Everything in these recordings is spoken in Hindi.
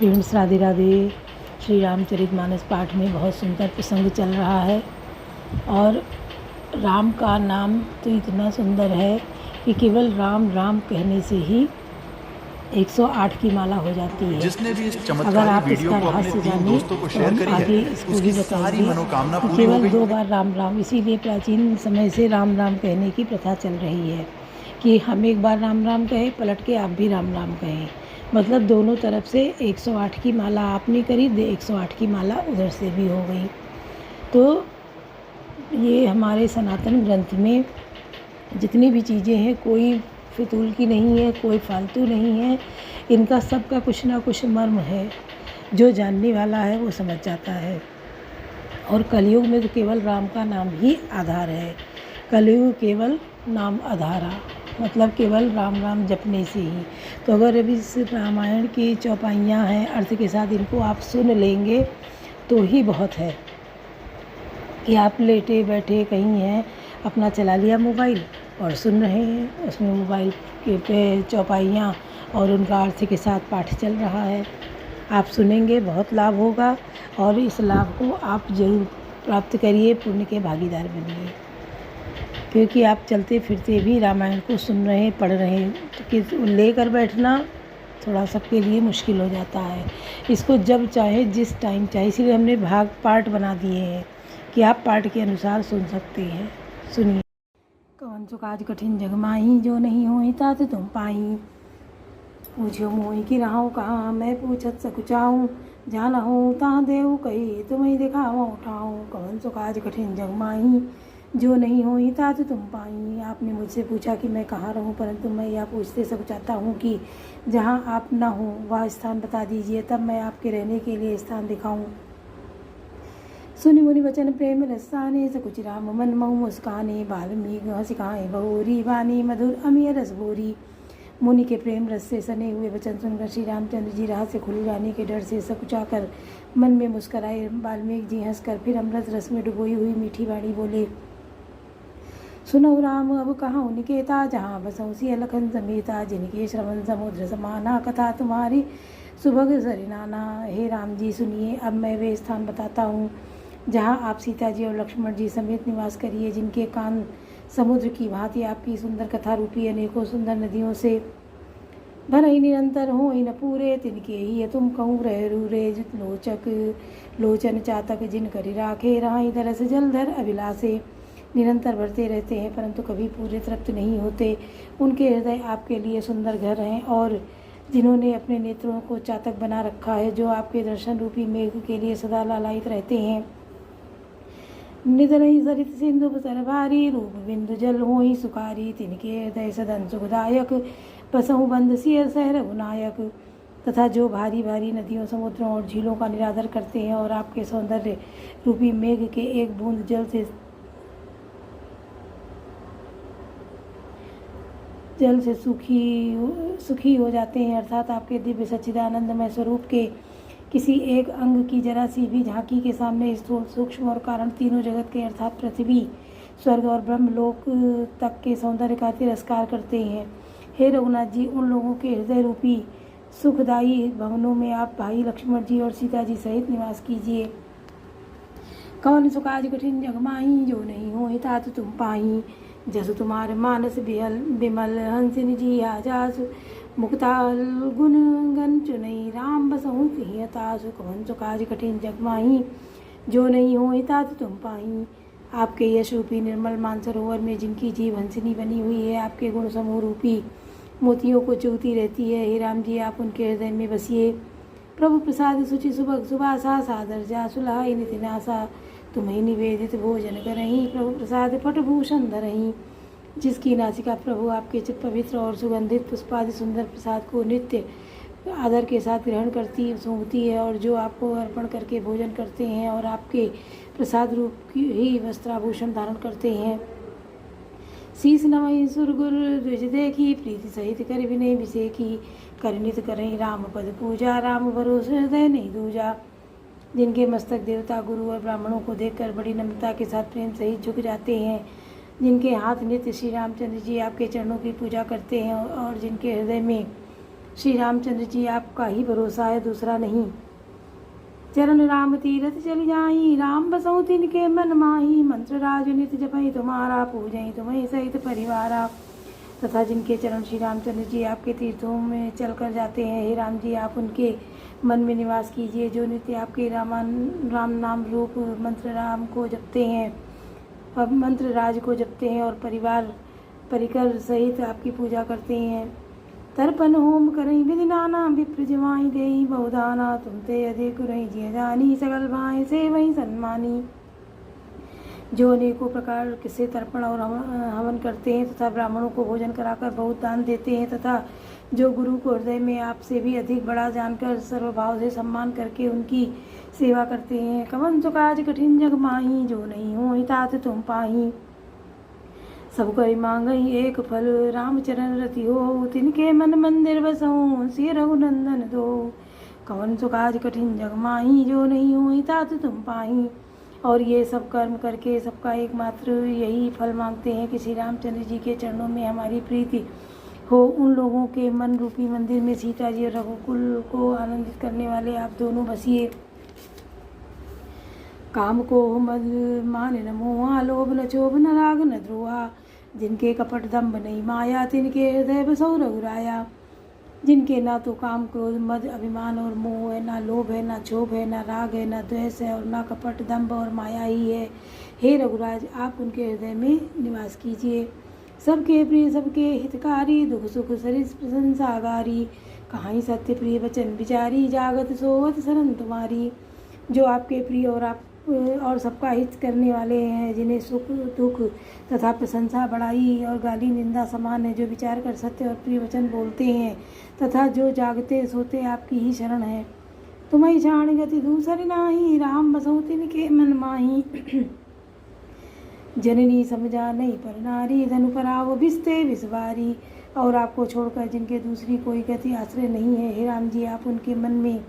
फ्रेंड्स, राधे राधे। श्री रामचरितमानस पाठ में बहुत सुंदर प्रसंग चल रहा है और राम का नाम तो इतना सुंदर है कि केवल राम राम कहने से ही 108 की माला हो जाती है। जिसने भी इस अगर चमत्कारी आप वीडियो इसका को अपने रहस्य 3 जानें दोस्तों को तो शेयर हम करी आगे है, इसको उसकी भी सारी बताएंगे मनोकामना कि पूरी हो केवल गई। 2 बार राम राम, इसीलिए प्राचीन समय से राम राम कहने की प्रथा चल रही है कि हम एक बार राम राम कहें, पलट के आप भी राम राम कहें। मतलब दोनों तरफ से 108 की माला आपने करी, 108 की माला उधर से भी हो गई। तो ये हमारे सनातन ग्रंथ में जितनी भी चीज़ें हैं, कोई फितूल की नहीं है, कोई फालतू नहीं है। इनका सबका कुछ ना कुछ मर्म है। जो जानने वाला है वो समझ जाता है। और कलयुग में तो केवल राम का नाम ही आधार है। कलयुग केवल नाम आधारा, मतलब केवल राम राम जपने से ही। तो अगर अभी इस रामायण की चौपाइयाँ हैं, अर्थ के साथ इनको आप सुन लेंगे तो ही बहुत है कि आप लेटे बैठे कहीं हैं, अपना चला लिया मोबाइल और सुन रहे हैं, उसमें मोबाइल के पे चौपाइयाँ और उनका अर्थ के साथ पाठ चल रहा है। आप सुनेंगे, बहुत लाभ होगा और इस लाभ को आप ज़रूर प्राप्त करिए, पुण्य के भागीदार बनिए। क्योंकि आप चलते फिरते भी रामायण को सुन रहे हैं, पढ़ रहे हैं, तो कि लेकर बैठना थोड़ा सबके लिए मुश्किल हो जाता है। इसको जब चाहे, जिस टाइम चाहे, इसलिए हमने भाग पाठ बना दिए हैं कि आप पाठ के अनुसार सुन सकते हैं। सुनिए। कवन सो काज कठिन जग माही, जो नहीं होई तात तुम पाई। पूछो मोहि कि रहो कहाँ, मैं पूछत सकुचाऊँ। जाना हो तहाँ देव कही, तुम्हें दिखावा उठाऊँ। कवन सो काज कठिन जग माही, जो नहीं होई तात तुम पाई। आपने मुझसे पूछा कि मैं कहाँ रहूँ, परंतु मैं यह पूछते सकुचाता हूँ कि जहाँ आप न हो वह स्थान बता दीजिए, तब मैं आपके रहने के लिए स्थान दिखाऊँ। सुनि मुनि वचन प्रेम रसाने, सकुच राम मन महु मुस्काने। वाल्मीकि हँसि कहाए बहुरी, वाणी मधुर अमिय रस भोरी। मुनि के प्रेम रस से सने हुए वचन सुनकर श्री रामचंद्र जी राह से खुल जाने के डर से सकुचाकर मन में मुस्कराए। वाल्मीकि जी हंसकर फिर अमृत रस में डुबोई हुई मीठी वाणी बोले, सुनो राम अब कहाँ निकेता, जहाँ बसऊँ सिय लखन समेता। जिनके श्रवण समुद्र समाना, कथा तुम्हारी सुभग सरिनाना। हे राम जी सुनिए, अब मैं वे स्थान बताता हूँ जहाँ आप सीता जी और लक्ष्मण जी समेत निवास करिए। जिनके कान समुद्र की भांति आपकी सुंदर कथा रूपी अनेकों सुंदर नदियों से भरई निरंतर हो न पूरे। तिनके ही तुम कहूँ रह रूरे, जित लोचक लोचन चातक जिन करी राखे। रहाई दरस जलधर अभिलाषे, निरंतर बढ़ते रहते हैं परंतु कभी पूरे तृप्त नहीं होते। उनके हृदय आपके लिए सुंदर घर हैं और जिन्होंने अपने नेत्रों को चातक बना रखा है, जो आपके दर्शन रूपी मेघ के लिए सदा लालायित रहते हैं। निधनई सरित सिंधु सरभारी, रूप बिंदु जल होई सुखारी। तिनके हृदय सदन सुखदायक, बसहु बंद सिय सहर गुनायक। तथा जो भारी भारी नदियों, समुद्रों और झीलों का निरादर करते हैं और आपके सौंदर्य रूपी मेघ के एक बूंद जल से सुखी हो जाते हैं, अर्थात आपके दिव्य सच्चिदानंदमय स्वरूप के किसी एक अंग की जरा सी भी झांकी के सामने स्थूल, सूक्ष्म और कारण तीनों जगत के अर्थात पृथ्वी, स्वर्ग और ब्रह्मलोक तक के सौंदर्य का तिरस्कार करते हैं। हे रघुनाथ जी, उन लोगों के हृदय रूपी सुखदायी भवनों में आप भाई लक्ष्मण जी और सीता जी सहित निवास कीजिए। कवन सो काज कठिन जग माही, जो नहीं होई तात तुम पाही। जसु तुम्हार मानस बिमल, हंसिन जी आजासु। मुक्ताल गुण गन चुनई, राम बसहु तिहि तासु। कवन सो काज कठिन जग माही, जो नहीं होई तात तुम पाही। आपके यश रूपी निर्मल मानसरोवर में जिनकी जीव हंसिनी बनी हुई है, आपके गुण समूह रूपी मोतियों को चूती रहती है। हे राम जी, आप उनके हृदय में बसिए। प्रभु प्रसाद सुचि सुभग सुबासा, सादर जा सुलहाई नितिन आशा। तुम्हें निवेदित भोजन करहीं, प्रभु प्रसाद पटभूषण धरहीं। जिसकी नासिका प्रभु आपके चित पवित्र और सुगंधित पुष्पादि सुंदर प्रसाद को नित्य आदर के साथ ग्रहण करती सूंघती है, और जो आपको अर्पण करके भोजन करते हैं और आपके प्रसाद रूप ही वस्त्राभूषण धारण करते हैं। शीस नवई सुरगुर द्विज देखी, प्रीति सहित कर विनय विषेखी। करनित करहीं राम पद पूजा, राम भरोसे हृदय नहीं दूजा। जिनके मस्तक देवता, गुरु और ब्राह्मणों को देखकर बड़ी नम्रता के साथ प्रेम सहित झुक जाते हैं। जिनके हाथ नित्य श्री रामचंद्र जी आपके चरणों की पूजा करते हैं और जिनके हृदय में श्री रामचंद्र जी आपका ही भरोसा है, दूसरा नहीं। चरण राम तीरथ चल जाई, राम बसऊ तिनके मन माही। मंत्र राज नित जपई तुम्हारा, पूजई तुम्हें सहित परिवारा। तथा जिनके चरण श्री रामचंद्र जी आपके तीर्थों में चल कर जाते हैं, हे राम जी आप उनके मन में निवास कीजिए। जो नित्य आपके राम नाम रूप मंत्र राम को जपते हैं, अब मंत्र राज को जपते हैं और परिवार परिकर सहित आपकी पूजा करते हैं। तर्पण होम करई विधि नाना, विप्र जिवाई देई बहुदाना। तुम ते अधिक रही जिय जानी, सकल भाई से वही सन्मानी। जो अनेकों प्रकार किसे तर्पण और हवन करते हैं तथा ब्राह्मणों को भोजन कराकर बहुत दान देते हैं, तथा जो गुरु को हृदय में आपसे भी अधिक बड़ा जानकर सर्वभाव से सम्मान करके उनकी सेवा करते हैं। कवन सो काज कठिन जग माही, जो नहीं हो तात तुम पाही। सब करी मांगई एक फल, रामचरण रति हो। तिनके मन मंदिर बसऊं, सिय रघुनंदन दो। कवन सो काज कठिन जग माही, जो नहीं हो तात तुम पाही। और ये सब कर्म करके सबका एकमात्र यही फल मांगते हैं कि श्री रामचंद्र जी के चरणों में हमारी प्रीति हो। उन लोगों के मन रूपी मंदिर में सीता जी और रघुकुल को आनंदित करने वाले आप दोनों बसिए। काम को मद मान न मोहा, लोभ न क्षोभ न राग न द्रोहा। जिनके कपट दम्भ नहीं माया, तिनके हृदय बसौ रघुराया। जिनके ना तो काम क्रोध मद अभिमान और मोह है, ना लोभ है, ना क्षोभ है, ना राग है, ना द्वेष है, और ना कपट दम्भ और माया ही है। हे रघुराज आप उनके हृदय में निवास कीजिए। सबके प्रिय सबके हितकारी, दुख सुख सरिस प्रशंसागारी। कहाँ सत्य प्रिय वचन विचारी, जागत सोवत शरण तुम्हारी। जो आपके प्रिय और सबका हित करने वाले हैं, जिन्हें सुख दुख तथा प्रशंसा बड़ाई और गाली निंदा समान है, जो विचार कर सत्य और प्रिय वचन बोलते हैं, तथा जो जागते सोते आपकी ही शरण है। तुम्हें जान गति दूसरी नाही, राम बसऊ तिनके मन माही। जननी समझा नहीं पर नारी, धनु पराव बिस्ते विसवारी। और आपको छोड़कर जिनके दूसरी कोई गति आश्रय नहीं है, हे राम जी आप उनके मन में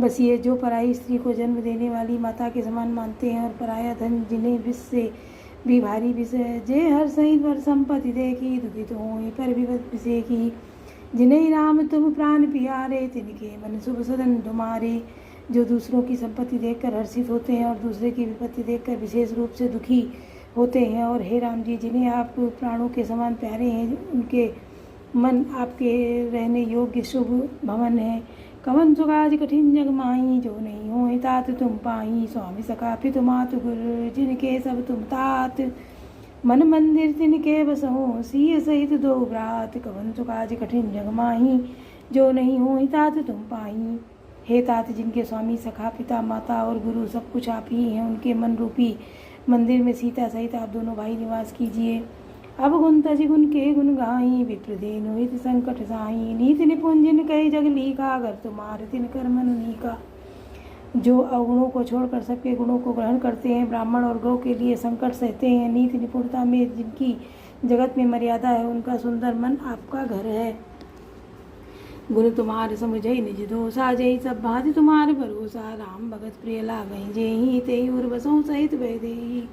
बसिए। जो पराई स्त्री को जन्म देने वाली माता के समान मानते हैं, और पराया धन जिन्हें विष से भी भारी विषय। जे हर सहित पर संपत्ति देखी, दुखित हो पर विपद विषय की। जिन्हें राम तुम प्राण प्यारे, तिनके मन शुभ सदन तुम्हारे। जो दूसरों की संपत्ति देखकर हर्षित होते हैं और दूसरे की विपत्ति देखकर विशेष रूप से दुखी होते हैं, और हे राम जी जिन्हें आप प्राणों के समान प्यारे हैं, उनके मन आपके रहने योग्य शुभ भवन है। कवन सुकाज कठिन जग माही, जो नहीं हो तात तुम पाही। स्वामी सखा पितु मातु गुरु, जिनके सब तुम तात। मन मंदिर तिनके बसहो, सिय सहित दो ब्रात। कवन सुकाज कठिन जग माही, जो नहीं हो तात तुम पाही। हे तात जिनके स्वामी सखा पिता माता और गुरु सब कुछ आप ही हैं, उनके मन रूपी मंदिर में सीता सहित आप दोनों भाई निवास कीजिए। अब गुण तज गुण के गुण गाई, विप्र देनु हित संकट साई। नीति निपुण जिन कहे जग लीका, अगर तुम्हारे तिन कर मन नीका। जो अवगुणों को छोड़कर सबके गुणों को ग्रहण करते हैं, ब्राह्मण और गौ के लिए संकट सहते हैं, नीति निपुणता में जिनकी जगत में मर्यादा है, उनका सुंदर मन आपका घर है। गुण तुम्हारे समुझई निज दोषा, जय सब भाति तुम्हारे भरोसा। राम भगत प्रिय लागई जेहि, तेहि उर बसों सहित वैदेही।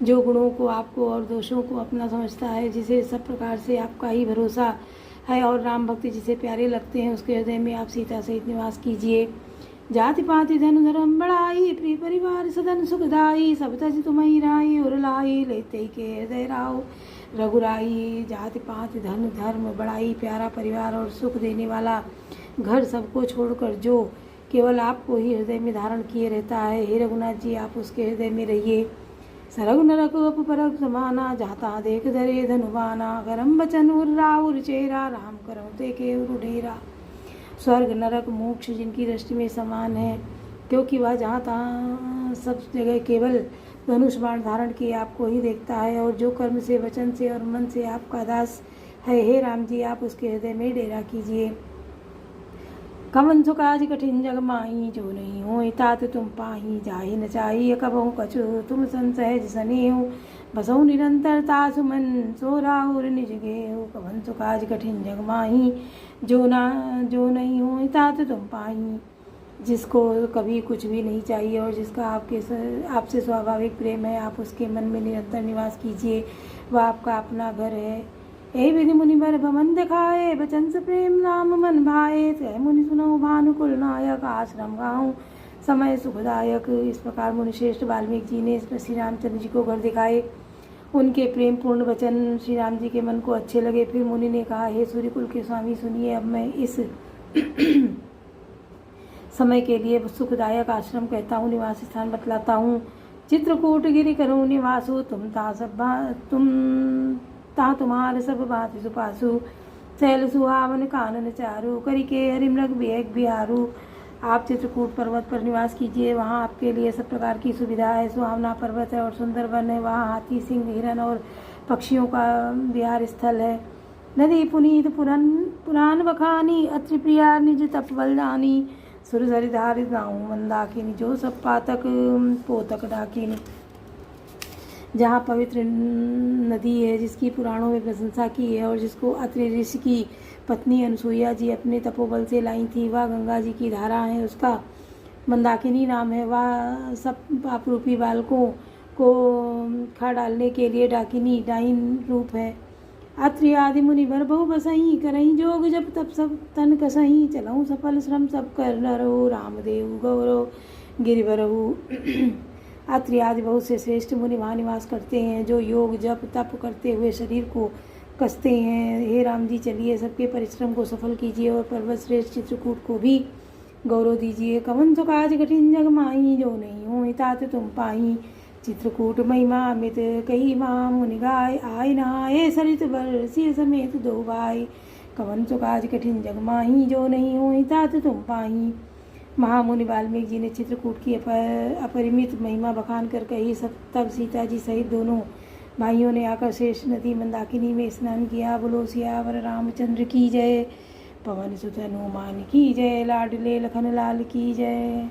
जो गुणों को आपको और दोषों को अपना समझता है, जिसे सब प्रकार से आपका ही भरोसा है और राम भक्ति जिसे प्यारे लगते हैं, उसके हृदय में आप सीता सहित निवास कीजिए। जाति पाति धन धर्म बढ़ाई, प्रिय परिवार सदन सुखदाई। सब तज तुम्हें राई और लाई, लेते के हृदय राव रघुराई। जाति पाति धन धर्म बढ़ाई, प्यारा परिवार और सुख देने वाला घर सबको छोड़कर जो केवल आपको ही हृदय में धारण किए रहता है, हे रघुनाथ जी आप उसके हृदय में रहिए। सरग नरक अप परग समाना, जाता देख धरे धनुबाना। करम बचन उर राउर चेहरा, राम करो देखे उर ढेरा। स्वर्ग नरक मोक्ष जिनकी दृष्टि में समान है, क्योंकि वह जहाँ तहाँ सब जगह केवल धनुष बाण धारण किए आपको ही देखता है, और जो कर्म से वचन से और मन से आपका दास है, हे राम जी आप उसके हृदय में डेरा कीजिए। कवन सो काज कठिन जग माही, जो नहीं हो तात तुम पाही। जाहि न चाहिए कबहु कछु, तुम संसहज सनेहु। बसहु निरंतर तासु मन, सो राहुर निज गेहु। कवन सो काज कठिन जग माही, जो नहीं हो तात तुम पाही। जिसको कभी कुछ भी नहीं चाहिए और जिसका आपसे स्वाभाविक प्रेम है, आप उसके मन में निरंतर निवास कीजिए। वह आपका अपना घर है। ए विधि मुनि बर भवन दिखाए, बचन से प्रेम राम मन भाए। तय मुनि सुनो भानुकुल नायक, आश्रम गाँव समय सुखदायक। इस प्रकार मुनिश्रेष्ठ वाल्मीकि जी ने श्री रामचंद्र जी को घर दिखाए। उनके प्रेम पूर्ण वचन श्री राम जी के मन को अच्छे लगे। फिर मुनि ने कहा, हे सूर्यकुल के स्वामी सुनिए, अब मैं इस समय के लिए सुखदायक आश्रम कहता हूँ, निवास स्थान बतलाता हूँ। चित्रकूट गिरि करूँ निवासु, तुम ता तुम्हारे सब बात सुपासु। शैल सुहावन कानन चारु, करिके हरिमृग विवेक बिहारू। आप चित्रकूट पर्वत पर निवास कीजिए, वहाँ आपके लिए सब प्रकार की सुविधा है। सुहावना पर्वत है और सुंदर वन है, वहाँ हाथी सिंह हिरन और पक्षियों का विहार स्थल है। नदी पुनीत पुराण बखानी, अत्रि प्रिया निज तप बलदानी। सुर सरिधारि गाँव मंदाकिनी, जो सब पातक पोतक डाकिनी। जहाँ पवित्र नदी है, जिसकी पुराणों में प्रशंसा की है और जिसको अत्रि ऋषि की पत्नी अनुसुईया जी अपने तपोबल से लाई थी, वह गंगा जी की धारा है, उसका मंदाकिनी नाम है। वह सब पापरूपी बालकों को खा डालने के लिए डाकिनी डाइन रूप है। अत्रि आदि मुनि वर बहु बसही, करही जोग जब तब सब तन कसही। चलहु सफल श्रम सब कर नरहु, रामदेव गौरव गिरिवरहु। अत्रि आदि बहुत से श्रेष्ठ मुनि वहाँ निवास करते हैं, जो योग जप तप करते हुए शरीर को कसते हैं। हे राम जी, चलिए सबके परिश्रम को सफल कीजिए और पर्वत श्रेष्ठ चित्रकूट को भी गौरव दीजिए। कवन सो काज कठिन जग माही, जो नहीं हो तात तुम पाही। चित्रकूट महिमा अमित कही माँ, मुनि गाय आय नहाए सरित बरसी समेत दो भाई। कवन सो काज कठिन जग माही, जो नहीं हो तात तुम पाही। महामुनि वाल्मीकि जी ने चित्रकूट की अपरिमित महिमा बखान कर कही। सब तब सीता जी सहित दोनों भाइयों ने आकर शेष नदी मंदाकिनी में स्नान किया। बोलो सियावर रामचंद्र की जय, पवन सुत हनुमान की जय, लाडले लखन लाल की जय।